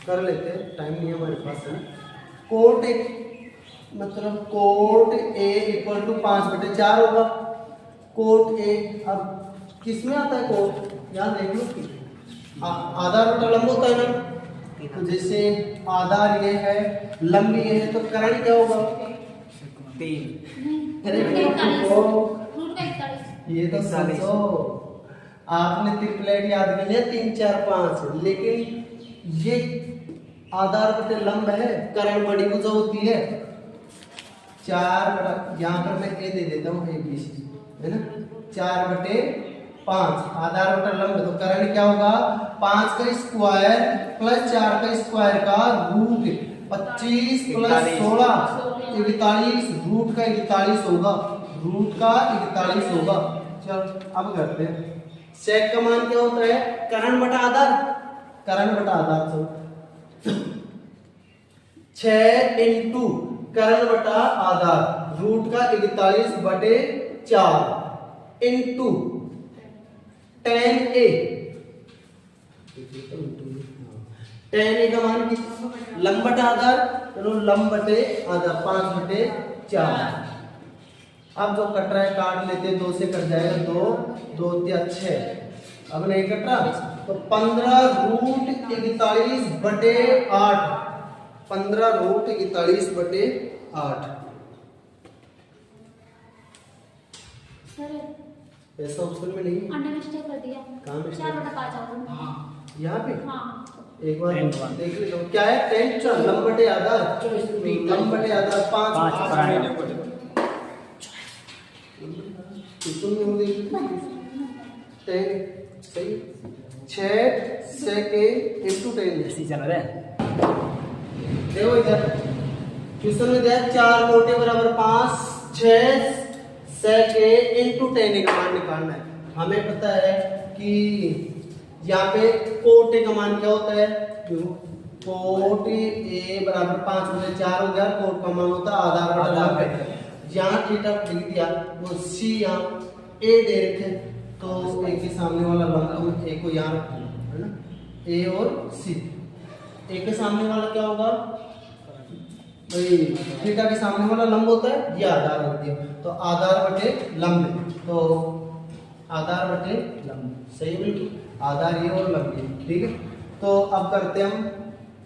कर लेते हैं, टाइम नहीं है हमारे पास है। कोट A मतलब कोट A = 5/4 होगा। कोट A अब किस में आता है कोट? यहाँ देख लो, आधार बटा लंब होता है ना, तो जैसे आधार ये है, लंब ये है, तो करण क्या होगा? 3 ये तो सोचो, आपने ट्रिपलेट याद कर लिया 3 4 5, लेकिन ये आधार बटे लंब है, करण बड़ी भुजा होती है 4 बटा, यहाँ पर मैं ए दे देता हूँ ABC है ना, 4/5 आधार बटा लंब, तो करण क्या होगा? 5 का स्क्वायर प्लस 4 का स्क्वायर का रूट, 25 + 16 41, रूट का 41 होगा, रूट का 41 होगा। चलो अब करते हैं, सेक का मान क्या होता है? करण बटा आधार, करण बटा आधार, चलो 6 × करण बटा आधार, रूट का 41/4 into tan A, tan A का मान कितना? लंब बटा आधार, चलो लंब बटे आधार 5/4। अब जो कट रहा है काट लेते, 2 से कट जाएगा, 2 2 × 6, अब नहीं कट रहा, तो 15√41/8, 15√41/8। ऐसा ऑप्शन में नहीं, अंडर मिस्टेक कर दिया, कहाँ मिस्टेक? 4/5 होगा। यहाँ पे हाँ एक बार देख लो क्या है, tan लंब बटे आधार, लंब बटे आधार 5 तुम 10 सही 6 sec a into 10 ऐसे चल रहा है। देखो इधर क्वेश्चन में दिया 4 कोटे बराबर 5 6 sec a into 10 का मान निकालना है। हमें पता है कि यहाँ पे कोट ए का मान क्या होता है, कोट ए बराबर 5 में 4 हो गया, कोट का मान होता है आधार बटा लंब। यहाँ थीटा लिख दिया, वो सी यहाँ ए दे रखे, तो ए के सामने वाला लंब तो ए को यहाँ रखना है ना, ए और सी। ए के सामने वाला क्या होगा भाई, थीटा के सामने वाला लंब होता है, ये आधार रख दिया, तो आधार बटे लंब, तो आधार बटे लंब सही बिल्कुल, आधार ये और लंब ये, ठीक है। तो अब करते हैं हम,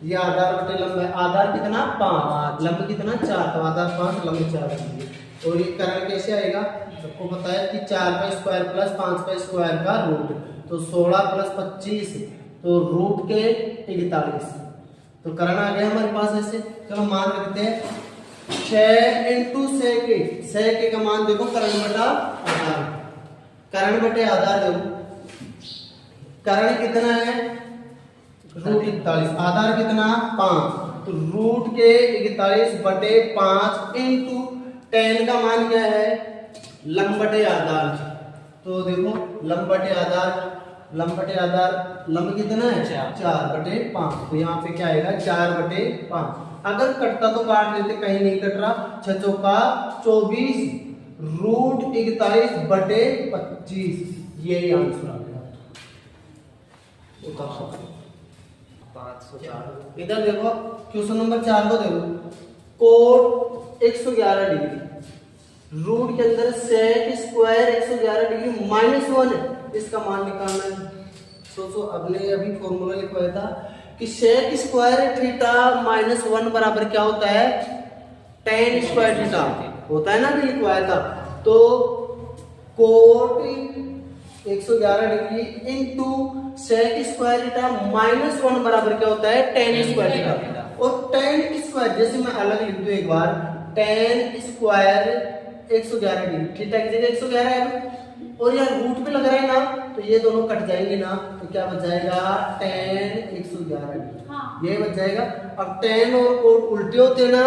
ये आधार बटे लंब है, आधार कितना 5, लंब कितना 4, तो आधार 5 लंब 4 रखिए। और ये करण कैसे आएगा, सबको पता है कि 4 का स्क्वायर प्लस 5 का स्क्वायर का रूट, तो 16 प्लस 25, तो रूट के 41, तो करण आ गया हमारे पास ऐसे। चलो मान रखते हैं 6 into sec a, sec a का मान देखो करण बटा आधार, करण बटे आधार देखो, करण कितना है रूट 41, आधार कितना 5, तो रूट के 41 बटे 5 इंटू 10 का मान क्या है लंब बटे आधार, तो देखो लंब बटे आधार, लंब बटे आधार, लंब कितना है 4 बटे 5, तो यहाँ पे क्या आएगा 4 बटे 5। अगर कटता तो काट लेते, कहीं नहीं कट रहा, 6 चौका 24 रूट 41 बटे 25, ये आंसर आ गया। इधर देखो क्वेश्चन नंबर 4 को देखो, कोट 111 डिग्री, रूट के अंदर सेक स्क्वायर 111 डिग्री माइनस 1 है, इसका मान निकालना है। सोचो, अपने अभी फॉर्मूला लिखवाया था कि सेक स्क्वायर थीटा माइनस 1 बराबर क्या होता है tan स्क्वायर थीटा होता है ना, भी लिखवाया था। तो cot 111 degree into sec square theta minus 1 बराबर क्या होता है tan स्क्वायर थीटा, और tan स्क्वायर जैसे मैं अलग लिख दूं एक बार, tan स्क्वायर 111 डिग्री, थीटा की जगह 111 है, और यहाँ रूट पे लग रहा है ना, तो ये दोनों कट जाएंगे ना, तो क्या बच जाएगा tan 111 डिग्री, ये बच जाएगा। अब tan और कोट उल्टे होते हैं ना,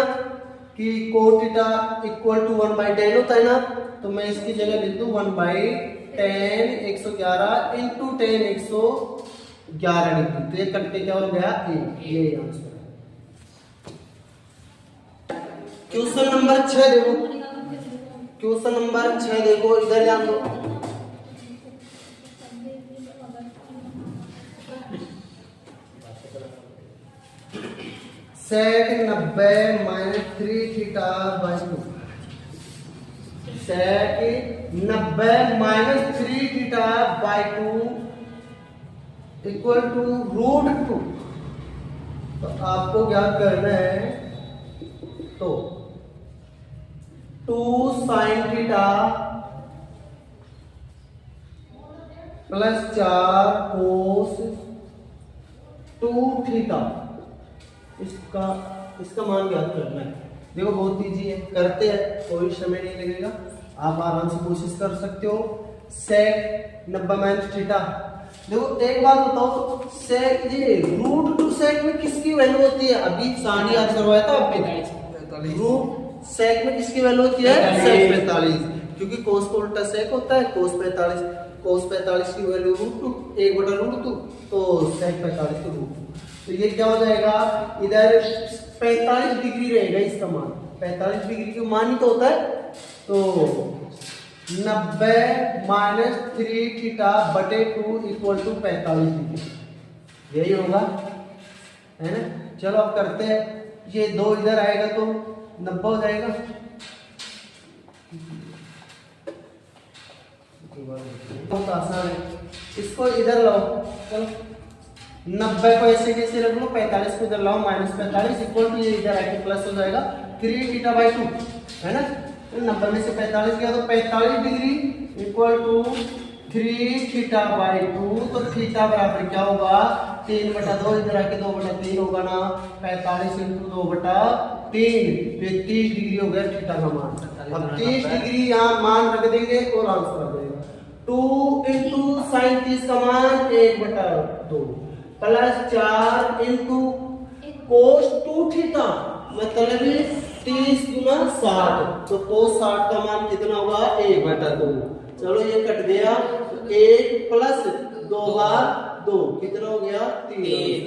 कि coat theta equal to 1/tan होता है ना, तो मैं इसकी जगह लिख दूं 1/tan 111 इंटू tan 111 डिग्री, तो ये कट के क्या हो गया ये आंसर है। क्वेश्चन नंबर 6 देखो, क्वेश्चन नंबर 6 देखो, इधर ध्यान दो, sec 90 minus 3 theta by 2, sec 90 minus 3 theta by 2 equal to root 2, तो आपको क्या करना है, तो 2 sine theta plus 4 cos 2 theta, इसका मान ज्ञात करना है। देखो बहुत इजी है, करते हैं, कोई समय नहीं लगेगा, आप आराम से कोशिश कर सकते हो। सेक 90 माइनस थीटा, देखो एक बात बताओ, सेक ये रूट टू सेक में किसकी वैल्यू होती है, अभी सानी याद करवाया था आपने, रूट सेक में किसकी वैल्यू होती है सेक 45, क्योंकि कोस को उल्टा सेक होता है, कोस 45 की वैल्यू रूट 2 1/√2, तो सेक 45 की रूट 2, तो ये क्या हो जाएगा, इधर 45 डिग्री रहेगा इसका मान, 45 डिग्री का मान ही तो होता है, तो 90 माइनस 3 थीटा बटे 2 इक्वल टू 45 डिग्री, यही होगा, है ना। चलो अब करते हैं, ये 2 इधर आएगा तो 90 हो जाएगा, बहुत आसान है, इसको इधर लाओ, चलो 90 को ऐसे कैसे रख लो, 45 को इधर लाओ, माइनस 45 इक्वल टू ये इधर आके प्लस हो जाएगा 3 थीटा बाई 2, है ना। तो 90 में से 45 गया तो 45 degree equal to 3 theta by 2, तो थीटा बराबर क्या होगा 3/2, इधर आके 2/3 होगा ना, 45 इंटू 2/3, ये 30 डिग्री हो गया थीटा का मान। अब 30 डिग्री यहाँ मान रख देंगे और आंसर आ जाएगा 2 इंटू साइन 30 का मान 1/2 प्लस 4 इंटू कोस 2 थीटा मतलब 30 गुना 60, तो कोस 60 का मान कितना होगा 1/2। चलो ये कट गया, 1 प्लस 2 बार 2 कितना हो गया 3।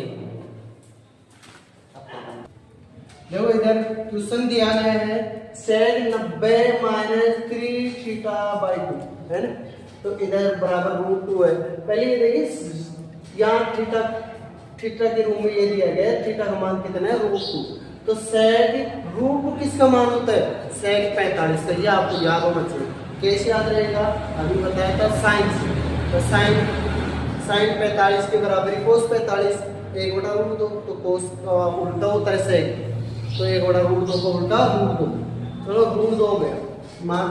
देखो इधर क्वेश्चन दिया गया है सेक 90 माइनस 3 थीटा बाई 2 है ना, तो इधर बराबर √2 है। पहले ये देखिए यहाँ थीटा के रूप में ये दिया गया है, थीटा का मान कितना है √2, तो सेक √2 किसका मान होता है सेक 45 का, ये आपको याद होना चाहिए। कैसे याद रहेगा अभी बताया था साइन से, तो साइन 45 के बराबर कोस 45 1/2, तो कोस उल्टा होता है सेक, तो 1/2 को उल्टा √2, चलो √2 हो गया मान,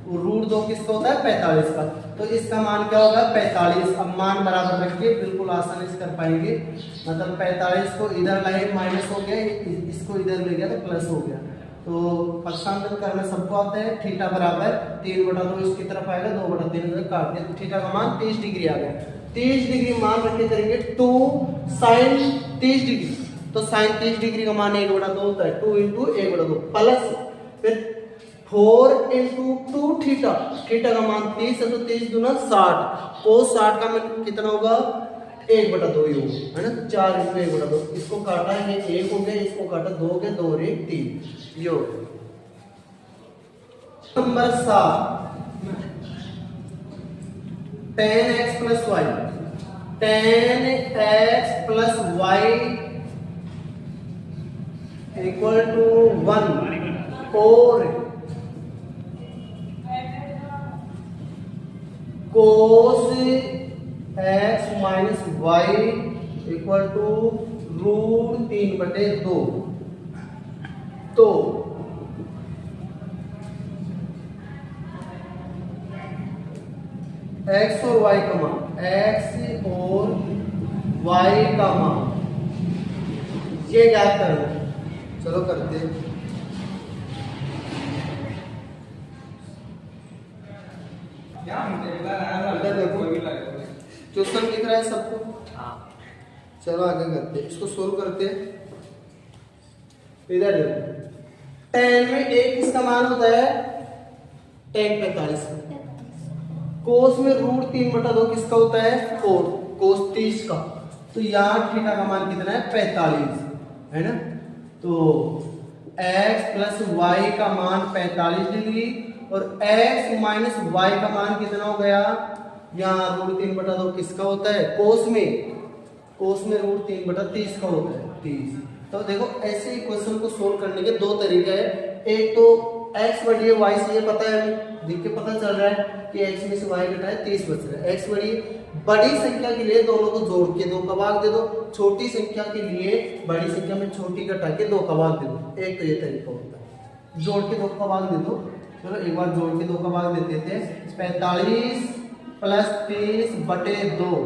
√2 किसका होता है 45 का, तो इसका मान क्या होगा 45। अब मान बराबर रखिए बिल्कुल आसानी से कर पाएंगे, मतलब 45 को इधर लाए माइनस हो गया, इसको इधर ले गया तो प्लस हो गया, तो पक्षांतर करना सबको आता है। थीटा बराबर 3/2 इसकी तरफ आएगा, 2/3 काट दिया, तो थीटा का मान 30 डिग्री आ गया। 30 डिग्री मान रखे करेंगे 2 साइन 30 डिग्री, तो साइन 30 डिग्री का मान 1/2 होता है, 2 इंटू 1/2 प्लस फिर 4 इंटू 2 थीटा, थीटा का मान 30 है, तो 30 दूना 60, कोस 60 का मान कितना होगा 1/2 ही होगा, है ना, तो 4 इंटू 1/2, इसको काटा है 1 हो गया, इसको काटा 2 हो गया, 2 और 1 3, यो number 7 10x plus y, 10x plus y equal to 1 और cos x minus y equal to √3/2, तो x और y का मान, x और y का मान ये ज्ञात करना है। चलो करते हैं। क्वेश्चन दिख रहा है सबको? चलो आगे करते हैं, इसको सोल्व करते हैं। इधर देखो 10 में 1 किसका मान होता है tan 45 का, कोस में √3/2 किसका होता है कोस 30 का, तो यहाँ थीटा का मान कितना है 45 है ना, तो x प्लस y का मान 45 डिग्री और x माइनस y का मान कितना हो गया, यहाँ √3/2 किसका होता है कोस में √3/30 का होता है 30। तो देखो ऐसे इक्वेशन को सोल्व करने के दो तरीके हैं, एक तो x बढ़िए y से, ये पता है हमें देख के पता चल रहा है कि x में से y घटा है 30 बच रहा है, x बढ़िए बड़ी संख्या के लिए दोनों को जोड़ के 2 का भाग दे दो, छोटी संख्या के लिए बड़ी संख्या में छोटी घटा के 2 का भाग दे दो, एक तो ये तरीका होता है, जोड़ के 2 का भाग दे दो। चलो एक बार जोड़ के 2 का भाग देते थे, 45 प्लस 30/2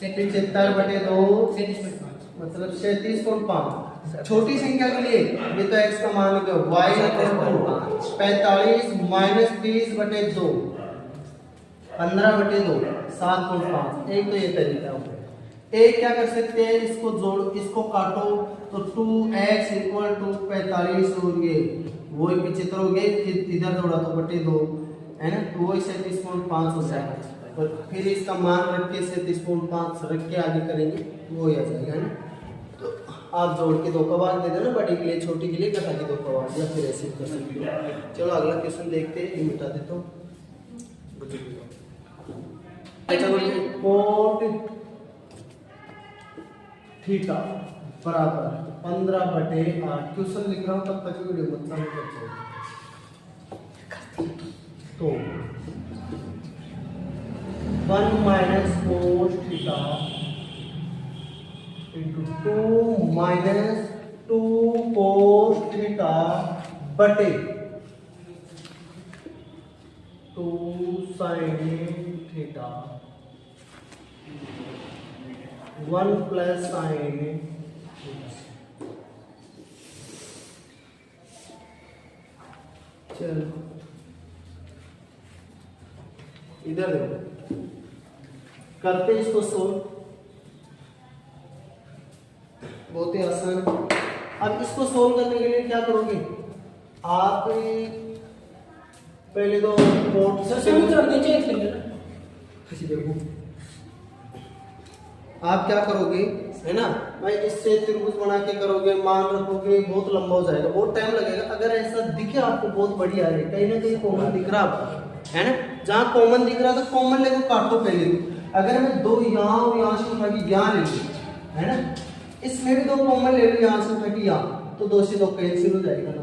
75/2 मतलब 37.5। छोटी संख्या के लिए ये तो x का मान हो गया y 45 माइनस 30/2 15/2 7.5। एक तो ये तरीका हो गया। एक क्या कर सकते हैं, इसको जोड़ इसको काटो तो 2x इक्वल टू 45 हो गए, वो पीछे हो गए, फिर इधर जोड़ा तो 2 है ना, तो वो 37.5 हो जाएगा, और फिर इसका मान रख के 37.5 रख के आगे करेंगे वो ही आ जाएगा, है ना। तो आप जोड़ के 2 का भाग दे देना, बड़ी के लिए छोटी के लिए घटा के 2 का भाग, या फिर ऐसे कर सकते हो। चलो अगला क्वेश्चन देखते हैं, ये मिटा देता हूँ। कोट थीटा बराबर 15/8। क्वेश्चन लिख रहा हूँ तब तक वीडियो मत चालू कर, तो 1 minus cos theta into 2 minus 2 कोस थीटा बटे 2 साइन थीटा 1 प्लस साइन। चलो इधर देखो, करते इसको सोल्व, बहुत ही आसान। अब इसको सोल्व करने के लिए क्या करोगे आप, पहले तो कोट कर दीजिए एक सेकंड। देखो आप क्या करोगे, है ना भाई, इससे त्रिभुज बना के करोगे, मान रखोगे, बहुत लंबा हो जाएगा, बहुत टाइम लगेगा। अगर ऐसा दिखे आपको बहुत बढ़िया है, कहीं ना कहीं कॉमन दिख रहा आपको, है ना, जहाँ कॉमन दिख रहा था कॉमन लेकर काटो पहले तो। अगर मैं दो यहाँ और यहाँ से उठा के यहाँ ले लूँ, है ना, इसमें भी दो कॉमन ले लूँ यहाँ से उठा के यहाँ, तो 2 से 2 कैंसिल हो जाएगा ना।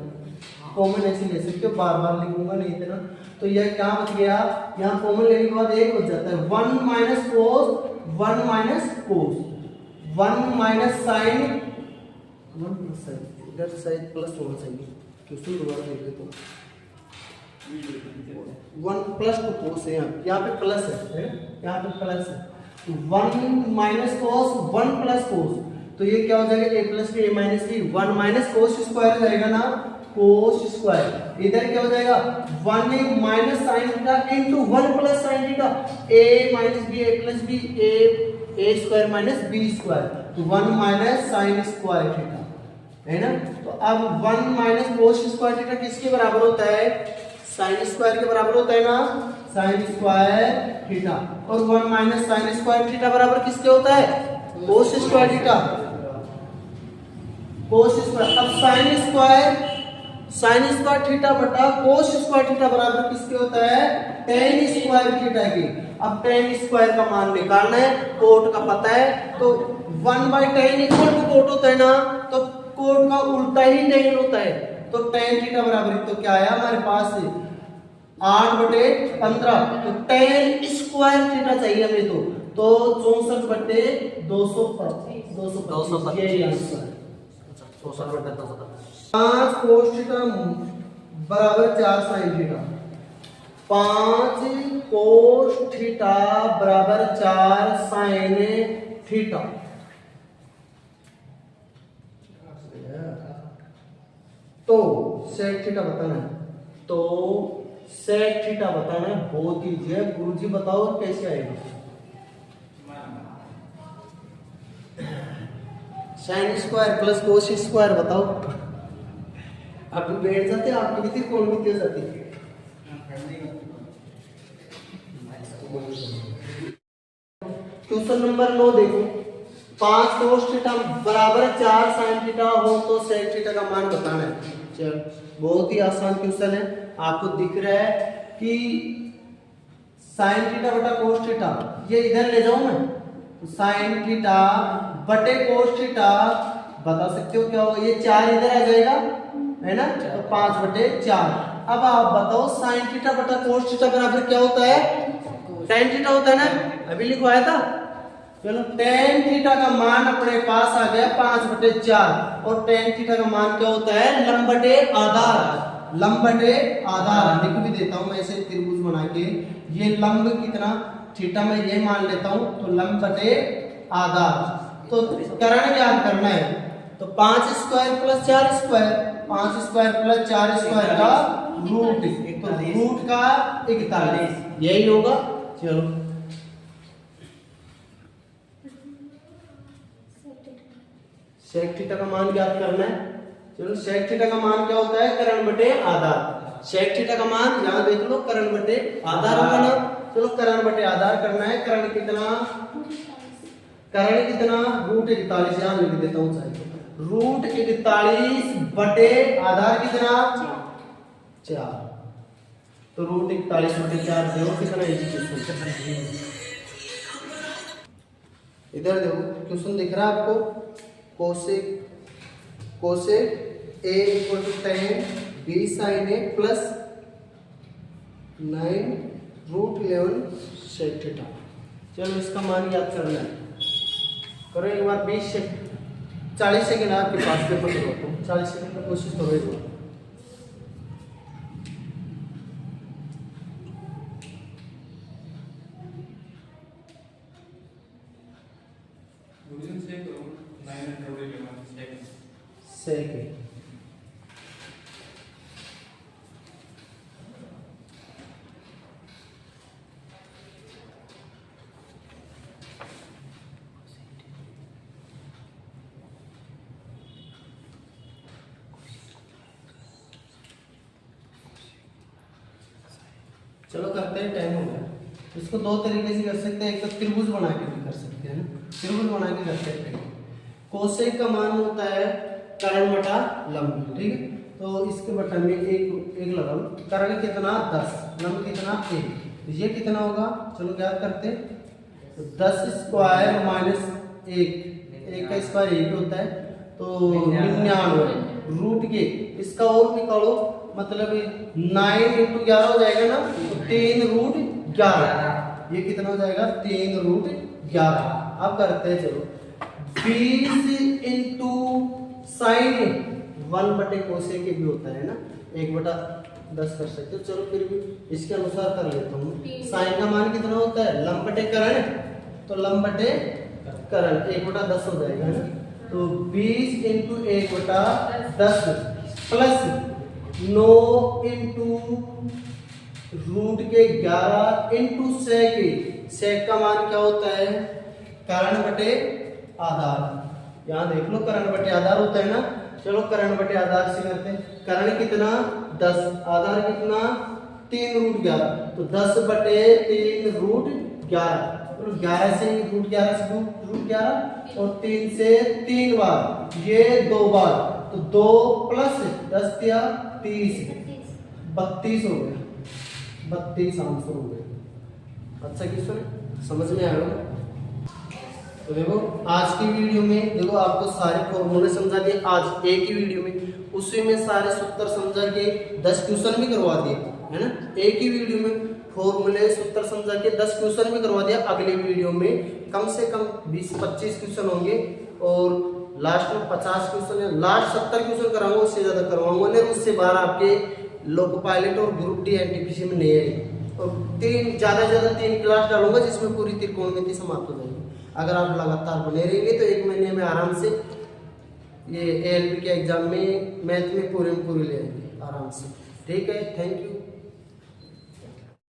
कॉमन ऐसे ले सकते हो, बार बार लिखूंगा नहीं इतना। तो यह क्या बच गया, यहाँ कॉमन लेने के बाद एक हो जाता है 1 minus cos, 1 minus cos, 1 minus sine, 1 plus sine, इधर साइन प्लस होना चाहिए, क्योंकि दोबारा देख लेते हो, 1 प्लस टू कोस है, यहाँ पे प्लस है, यहाँ पे प्लस है, 1 माइनस कोस, 1 प्लस कोस, तो ये क्या हो जाएगा, a plus B A minus B, 1 minus cos square हो जाएगा ना, कोस स्क्वायर। इधर क्या हो जाएगा 1 minus sine theta into 1 plus sine theta, a minus B A plus B, A square minus B square, तो 1 माइनस साइन स्क्वायर थीटा, है ना। तो अब 1 माइनस कोस स्क्वायर थीटा किसके बराबर होता है, साइन स्क्वायर के बराबर होता है ना, साइन स्क्वायर थीटा। और 1 माइनस साइन स्क्वायर थीटा बराबर किसके होता है, cos square theta, cos square. अब साइन स्क्वायर थीटा बटा कोस स्क्वायर थीटा बराबर किसके होता है, टेन स्क्वायर थीटा की। अब टेन स्क्वायर का मान निकालना है, कोट का पता है, तो 1/10 इक्वल टू कोट होता है ना, तो कोट का उल्टा ही टेन होता है, तो टेन थीटा बराबर, तो क्या आया हमारे पास 8/15, तो टेन स्क्वायर थीटा चाहिए हमें, तो 64/225, यही आंसर है। 5 कोस थीटा बराबर 4 साइन थीटा, 5 कोस थीटा बराबर 4 साइन थीटा। तो सेक थीटा बताना है, तो सेक थीटा बताना है, बहुत ईजी है। गुरुजी बताओ कैसे आएगा, sine square plus cos square बताओ। आप भी बैठ जाते, आपकी भी कौन भी हो जाती। क्वेश्चन नंबर 9 देखो, 5 कोस थीटा बराबर 4 साइन थीटा हो तो सेक थीटा का मान बताना है। चल बहुत ही आसान क्वेश्चन है, आपको दिख रहा है कि साइन थीटा बटा कोस थीटा, ये इधर ले जाऊं मैं, साइन थीटा बटे कोस थीटा, बता सकते हो क्या हो, ये 4 इधर आ जाएगा, है ना, तो 5/4। अब आप बताओ साइन थीटा बटा कोस थीटा बराबर क्या होता है, tan थीटा होता है ना, अभी लिखवाया था। चलो tan थीटा का मान अपने पास आ गया 5/4, और tan थीटा का मान क्या होता है, लंब बटे आधार, लंब बटे आधार। लिख भी देता हूं मैं ऐसे त्रिभुज बना के, ये लंब कितना थीटा में ये मान लेता हूं, तो लंब बटे आधार। तो करण ज्ञात करना है, तो 5 square plus 4 square, 5 square plus 4 square का रूट, तो रूट का 41, यही होगा। चलो सेक थीटा का मान ज्ञात करना है। चलो सेक थीटा का मान क्या होता है, करण बटे आधार। सेक थीटा का मान यहां देख लो, करण बटे आधार होगा ना। चलो करण बटे आधार करना है, करण कितना, करण कितना, रूट 41, यहां लिख देता हूं चाहिए, रूट 41 बटे आधार कितना 4, तो रूट 41/4 देखो कितना इजी क्वेश्चन। इधर देखो क्वेश्चन दिख रहा है आपको, cosec a equal to 10 b sin a plus 9 root 11 sec theta. चलो इसका मान याद करना है, करो एक बार 40 सेकंड आपके पास पेपर करो, 40 सेकंड का कोशिश करो एक बार। सेक है, चलो करते हैं, टाइम हो गया। इसको दो तरीके से कर सकते हैं, एक तो त्रिभुज बना के भी कर सकते हैं ना, त्रिभुज बना के कर सकते हैं। कोसेक का मान होता है कर्ण बटा लंब, ठीक है। तो इसके बटन में एक लगा, कर्ण कितना 10, लंब कितना 1, तो ये कितना होगा, चलो क्या करते हैं, तो 10 स्क्वायर माइनस 1 का स्क्वायर 1 होता है, तो 99 रूट के इसका और निकालो, मतलब 9 × 11 हो जाएगा ना, तो 3 रूट 11, ये कितना हो जाएगा 3 रूट 11। अब करते हैं, चलो 20 इंटू साइन 1 कोसेक के भी होता है ना, 1/10 कर सकते हो। चलो फिर भी इसके अनुसार कर लेता हूँ। साइन का मान कितना होता है, लंब बटे कर्ण, तो लंब बटे कर्ण 1/10 हो जाएगा ना, तो 20 इंटू 1/10 प्लस 9 इंटू रूट के 11 इंटू सेक का मान क्या होता है, कर्ण बटे आधार। यहाँ देख लो कर्ण बटे आधार होता है ना, चलो कर्ण बटे आधार से करते हैं। कर्ण कितना 10, आधार कितना 3 रूट 11, तो 10 बटे 3 रूट 11, तो 11 से रूट 11 से रूट 11 और 3 से 3 बार, ये 2 बार, तो 2 प्लस 10 या 30, 32 हो गया, 32 आंसर हो गया। अच्छा क्वेश्चन समझ में आया होगा। तो देखो आज की वीडियो में देखो आपको सारे फॉर्मूले समझा दिए, आज एक ही वीडियो में, उसी में सारे सूत्र समझा के 10 क्वेश्चन भी करवा दिए है ना, एक ही वीडियो में फॉर्मूले सूत्र समझा के 10 क्वेश्चन भी करवा दिया। अगले वीडियो में कम से कम 20-25 क्वेश्चन होंगे और लास्ट में 50 क्वेश्चन है, लास्ट 70 क्वेश्चन कराऊंगा, उससे ज्यादा करवाऊंगा नहीं, उससे बाहर आपके लोको पायलट और ग्रुप डी एनटीपीसी में नहीं आएगी, और 3 ज्यादा से ज्यादा 3 क्लास डालूंगा जिसमें पूरी त्रिकोणमिति समाप्त हो जाएगी। अगर आप लगातार बने रहेंगे तो 1 महीने में आराम से ये एएलपी के एग्जाम में मैथ में पूरे ले आएंगे आराम से। ठीक है, थैंक यू।